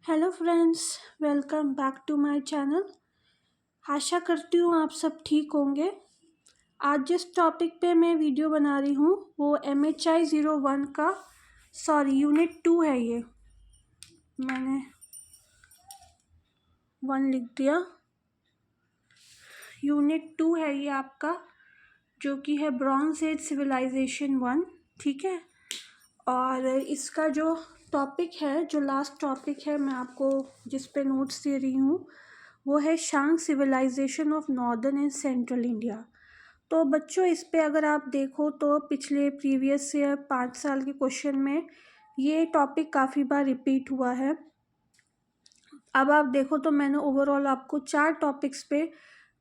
Hello friends, welcome back to my channel. आशा करती हूँ आप सब ठीक होंगे। आज जिस टॉपिक पे मैं वीडियो बना रही हूँ वो MHI 01 का यूनिट 2 है। ये मैंने 1 लिख दिया। यूनिट 2 है ये आपका, जो कि है ब्रॉन्ज एज सिविलाइजेशन 1। ठीक है। और इसका जो टॉपिक है, जो लास्ट टॉपिक है, मैं आपको जिस पे नोट्स दे रही हूँ वो है Shang civilization of northern and central India. तो बच्चों, इस पे अगर आप देखो तो पिछले प्रीवियस ईयर 5 साल के क्वेश्चन में ये टॉपिक काफ़ी बार रिपीट हुआ है। अब आप देखो तो मैंने ओवरऑल आपको 4 टॉपिक्स पे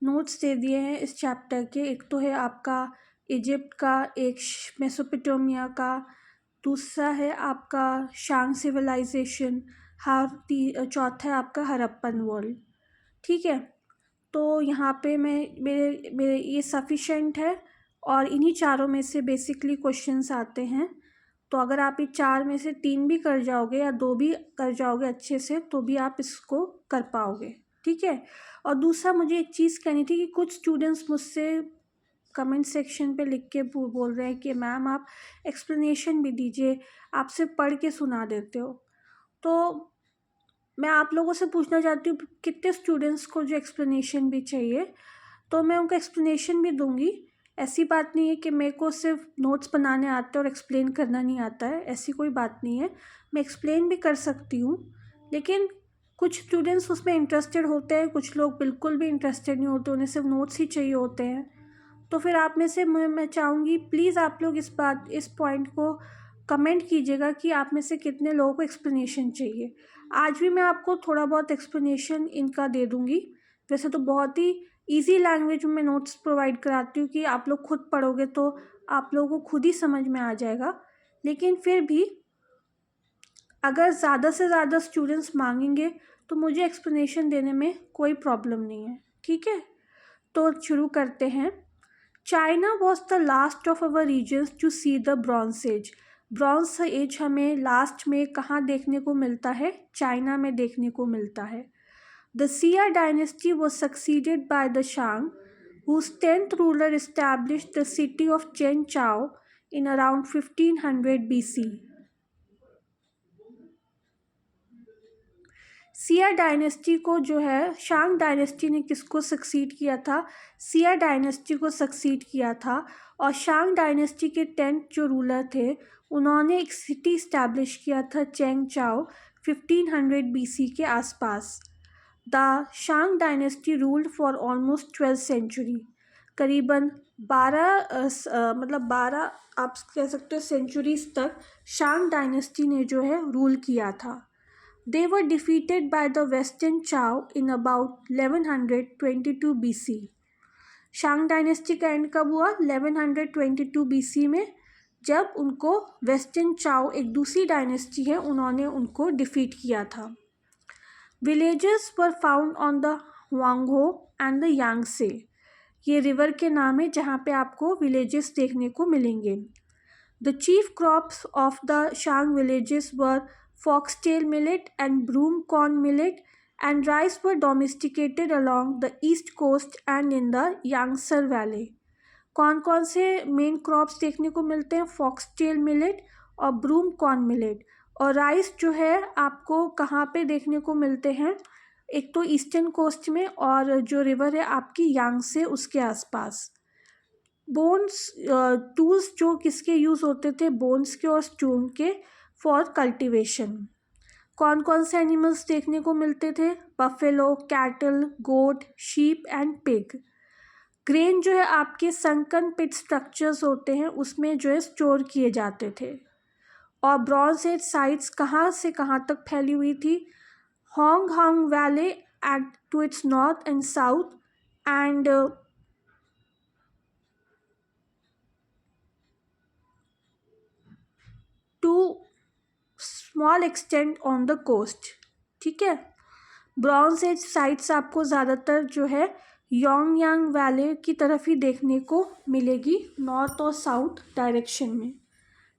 नोट्स दे दिए हैं इस चैप्टर के। एक तो है आपका इजिप्ट का, एक मेसोपोटामिया का, दूसरा है आपका शांग सिविलाइजेशन, चौथा है आपका हड़प्पन वर्ल्ड। ठीक है। तो यहाँ पे मेरे ये सफिशेंट है और इन्हीं चारों में से बेसिकली क्वेश्चंस आते हैं। तो अगर आप ये 4 में से 3 भी कर जाओगे या 2 भी कर जाओगे अच्छे से, तो भी आप इसको कर पाओगे। ठीक है। और दूसरा मुझे एक चीज़ कहनी थी कि कुछ स्टूडेंट्स मुझसे कमेंट सेक्शन पे लिख के बोल रहे हैं कि मैम आप एक्सप्लेनेशन भी दीजिए, आप सिर्फ पढ़ के सुना देते हो। तो मैं आप लोगों से पूछना चाहती हूँ कितने स्टूडेंट्स को जो एक्सप्लेनेशन भी चाहिए, तो मैं उनका एक्सप्लेनेशन भी दूंगी। ऐसी बात नहीं है कि मेरे को सिर्फ नोट्स बनाने आते हैं और एक्सप्लेन करना नहीं आता है, ऐसी कोई बात नहीं है। मैं एक्सप्लेन भी कर सकती हूँ, लेकिन कुछ स्टूडेंट्स उसमें इंटरेस्टेड होते हैं, कुछ लोग बिल्कुल भी इंटरेस्टेड नहीं होते, उन्हें सिर्फ नोट्स ही चाहिए होते हैं। तो फिर आप में से मैं चाहूँगी प्लीज़ आप लोग इस पॉइंट को कमेंट कीजिएगा कि आप में से कितने लोगों को एक्सप्लेनेशन चाहिए। आज भी मैं आपको थोड़ा बहुत एक्सप्लेनेशन इनका दे दूँगी। वैसे तो बहुत ही इजी लैंग्वेज में नोट्स प्रोवाइड कराती हूँ कि आप लोग खुद पढ़ोगे तो आप लोगों को खुद ही समझ में आ जाएगा। लेकिन फिर भी अगर ज़्यादा से ज़्यादा स्टूडेंट्स मांगेंगे तो मुझे एक्सप्लेनेशन देने में कोई प्रॉब्लम नहीं है। ठीक है। तो शुरू करते हैं। China was the last of our regions to see the bronze age. Bronze age हमें लास्ट में कहाँ देखने को मिलता है? चाइना में देखने को मिलता है। The Xia dynasty was succeeded by the Shang, whose 10th ruler established the city of Chen Chao in around 1500 BC. Siya dynasty को जो है, शांग डायनेस्टी ने किसको सक्सीड किया था? सिया डायनेस्टी को सक्सीड किया था। और शांग डायनेस्टी के 10th जो रूलर थे, उन्होंने एक सिटी इस्टेब्लिश किया था चेंग चाओ 1500 BC के आसपास। The Shang dynasty ruled for almost 12th century. करीबन 12 आप कह सकते हो सेंचुरीज तक शांग डायनेस्टी ने जो है रूल किया था। They were defeated by the Western Chao in about 1122 BC. Shang dynasty का एंड कब हुआ? 1122 BC में, जब उनको वेस्टर्न चाओ, एक दूसरी डायनेस्टी है, उन्होंने उनको डिफीट किया था। Villages were found on the हुआंगहो and the यांगसे। ये रिवर के नाम है जहाँ पे आपको विलेजेस देखने को मिलेंगे। The chief crops of the Shang villages were foxtail millet and broom corn millet, and rice were domesticated along the east coast and in the Yangtze Valley. कौन कौन से मेन क्रॉप्स देखने को मिलते हैं? फॉक्सटेल मिलेट और broom corn millet. और rice जो है आपको कहाँ पे देखने को मिलते हैं? एक तो ईस्टर्न कोस्ट में, और जो रिवर है आपकी यांगसे, उसके आसपास। बोन्स टूल्स जो किसके यूज़ होते थे? बोन्स के और स्टोन के, फॉर कल्टीवेशन। कौन कौन से एनिमल्स देखने को मिलते थे? Buffalo, cattle, goat, sheep and pig. Grain जो है आपके संकन पिट स्ट्रक्चर्स होते हैं, उसमें जो है स्टोर किए जाते थे। और ब्रॉन्ज एज साइट्स कहाँ से कहाँ तक फैली हुई थी? होंग होंग valley at to its north and south, and to small extent on the coast. ठीक है। ब्रॉन्ज एज साइट्स आपको ज़्यादातर जो है योंगयांग वैली की तरफ ही देखने को मिलेगी, नॉर्थ और साउथ डायरेक्शन में।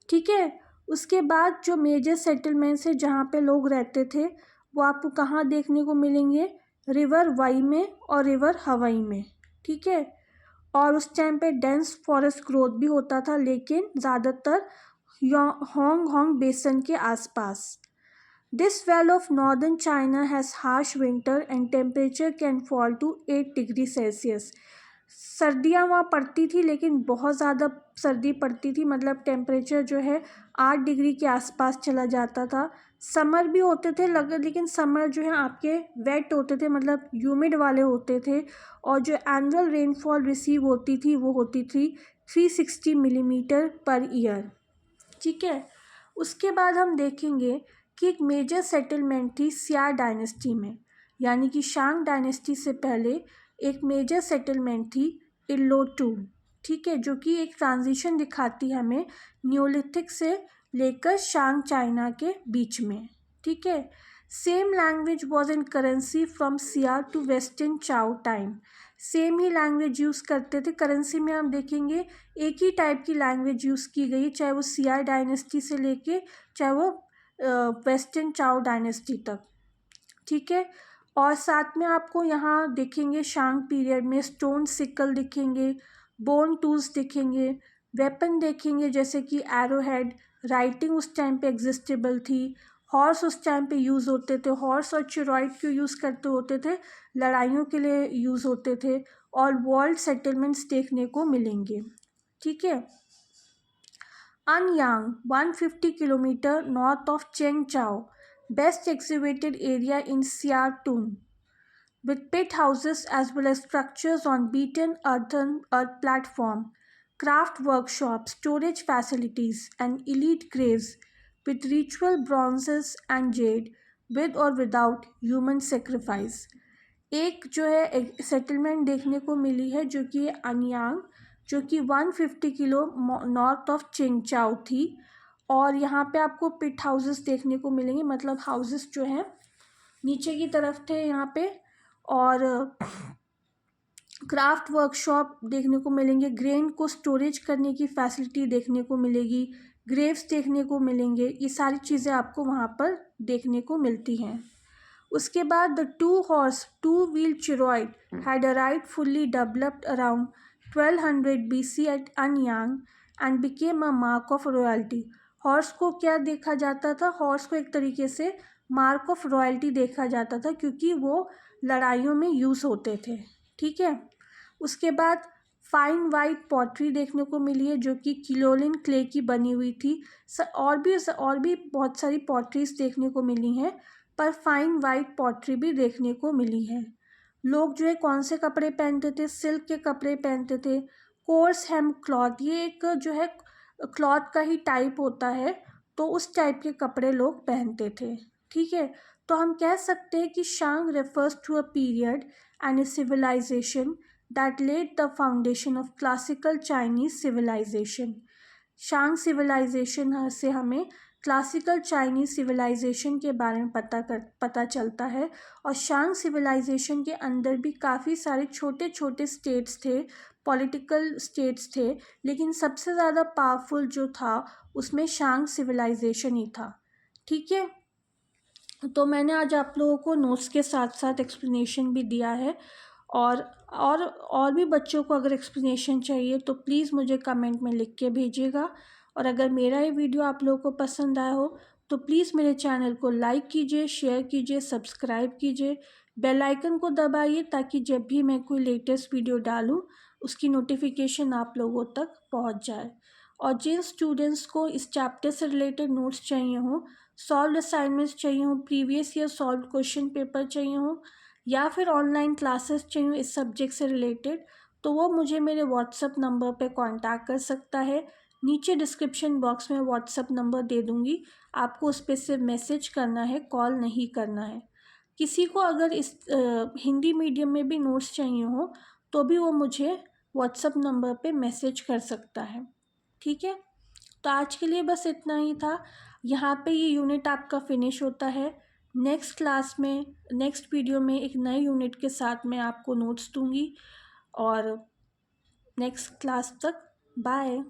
ठीक है। उसके बाद जो मेजर सेटलमेंट्स है जहाँ पे लोग रहते थे, वो आपको कहाँ देखने को मिलेंगे, रिवर वाई में और रिवर हवाई में, ठीक है। और उस टाइम पे डेंस फॉरेस्ट ग्रोथ भी होता था, लेकिन ज़्यादातर होंग बेसन के आसपास। This vale of northern China has harsh winter and temperature can fall to 8 degree Celsius. सर्दियाँ वहाँ पड़ती थी, लेकिन बहुत ज़्यादा सर्दी पड़ती थी, मतलब टेम्परेचर जो है 8 डिग्री के आसपास चला जाता था। समर भी होते थे लेकिन समर जो है आपके वेट होते थे, मतलब ह्यूमिड वाले होते थे। और जो एनुअल रेनफॉल रिसीव होती थी वो होती थी 360 मिलीमीटर पर ईयर, ठीक है। उसके बाद हम देखेंगे कि एक मेजर सेटलमेंट थी सिया डायनेस्टी में, यानी कि शांग डायनेस्टी से पहले एक मेजर सेटलमेंट थी इल्लोटू, ठीक है, जो कि एक ट्रांजिशन दिखाती है हमें न्योलिथिक से लेकर शांग चाइना के बीच में, ठीक है। Same language was in currency from Xia to western Zhou time. Same ही लैंग्वेज यूज़ करते थे। करेंसी में हम देखेंगे एक ही टाइप की लैंग्वेज यूज़ की गई, चाहे वो सिया डायनेस्टी से लेके चाहे वो वेस्टर्न चाओ डायनेस्टी तक, ठीक है। और साथ में आपको यहाँ देखेंगे शांग पीरियड में स्टोन सिकल दिखेंगे, बोन टूल्स दिखेंगे, वेपन देखेंगे जैसे कि एरो हेड, राइटिंग उस टाइम पे एग्जिस्टेबल थी, हॉर्स उस टाइम पे यूज़ होते थे। हॉर्स और चिरॉइड क्यों यूज़ करते होते थे, लड़ाइयों के लिए यूज़ होते थे। और वर्ल्ड सेटलमेंट्स देखने को मिलेंगे, ठीक है। Anyang, 150 kilometre north of Zhengzhou, best excavated area in Xiaotun, with pit houses as well as structures on beaten earth platform, craft workshops, storage facilities, and elite graves with ritual bronzes and jade, with or without human sacrifice. एक जो है settlement देखने को मिली है जो कि अनियांग, जो कि 150 किलो नॉर्थ ऑफ चिंगचाओ थी। और यहाँ पे आपको पिट हाउसेस देखने को मिलेंगे, मतलब हाउसेस जो हैं नीचे की तरफ थे यहाँ पे। और क्राफ्ट वर्कशॉप देखने को मिलेंगे, ग्रेन को स्टोरेज करने की फैसिलिटी देखने को मिलेगी, ग्रेव्स देखने को मिलेंगे। ये सारी चीज़ें आपको वहाँ पर देखने को मिलती हैं। उसके बाद the two wheel chariot had arrived fully developed around 1200 BC at Anyang and became a mark of royalty. Horse को क्या देखा जाता था, हॉर्स को एक तरीके से मार्क ऑफ रॉयल्टी देखा जाता था, क्योंकि वो लड़ाइयों में यूज़ होते थे, ठीक है। उसके बाद फाइन वाइट पॉटरी देखने को मिली है जो कि किलोलिन क्ले की बनी हुई थी। और भी बहुत सारी पॉटरीज देखने को मिली हैं, पर फाइन वाइट पॉटरी भी देखने को मिली है। लोग जो है कौन से कपड़े पहनते थे, सिल्क के कपड़े पहनते थे। कोर्स हेम क्लॉथ, ये एक जो है क्लॉथ का ही टाइप होता है, तो उस टाइप के कपड़े लोग पहनते थे, ठीक है। तो हम कह सकते हैं कि Shang refers to a period and a civilization that laid the foundation of classical Chinese civilization. Shang civilization से हमें क्लासिकल चाइनीज सिविलाइजेशन के बारे में पता चलता है। और शांग सिविलाइजेशन के अंदर भी काफ़ी सारे छोटे छोटे स्टेट्स थे, पॉलिटिकल स्टेट्स थे, लेकिन सबसे ज़्यादा पावरफुल जो था उसमें शांग सिविलाइजेशन ही था, ठीक है। तो मैंने आज आप लोगों को नोट्स के साथ साथ एक्सप्लेनेशन भी दिया है। और भी बच्चों को अगर एक्सप्लेनेशन चाहिए तो प्लीज़ मुझे कमेंट में लिख के भेजिएगा। और अगर मेरा ये वीडियो आप लोगों को पसंद आया हो तो प्लीज़ मेरे चैनल को लाइक कीजिए, शेयर कीजिए, सब्सक्राइब कीजिए, बेल आइकन को दबाइए, ताकि जब भी मैं कोई लेटेस्ट वीडियो डालूँ उसकी नोटिफिकेशन आप लोगों तक पहुंच जाए। और जिन स्टूडेंट्स को इस चैप्टर से रिलेटेड नोट्स चाहिए हों, सॉल्व असाइनमेंट्स चाहिए हों, previous year solve question paper चाहिए हों, या फिर ऑनलाइन क्लासेस चाहिए इस सब्जेक्ट से रिलेटेड, तो वो मुझे मेरे व्हाट्सअप नंबर पे कांटेक्ट कर सकता है। नीचे डिस्क्रिप्शन बॉक्स में व्हाट्सअप नंबर दे दूँगी, आपको उस पर सिर्फ मैसेज करना है, कॉल नहीं करना है। किसी को अगर इस हिंदी मीडियम में भी नोट्स चाहिए हो तो भी वो मुझे व्हाट्सअप नंबर पे मैसेज कर सकता है, ठीक है। तो आज के लिए बस इतना ही था। यहाँ पे ये यूनिट आपका फिनिश होता है। नेक्स्ट क्लास में, नेक्स्ट वीडियो में एक नए यूनिट के साथ मैं आपको नोट्स दूँगी। और नेक्स्ट क्लास तक बाय।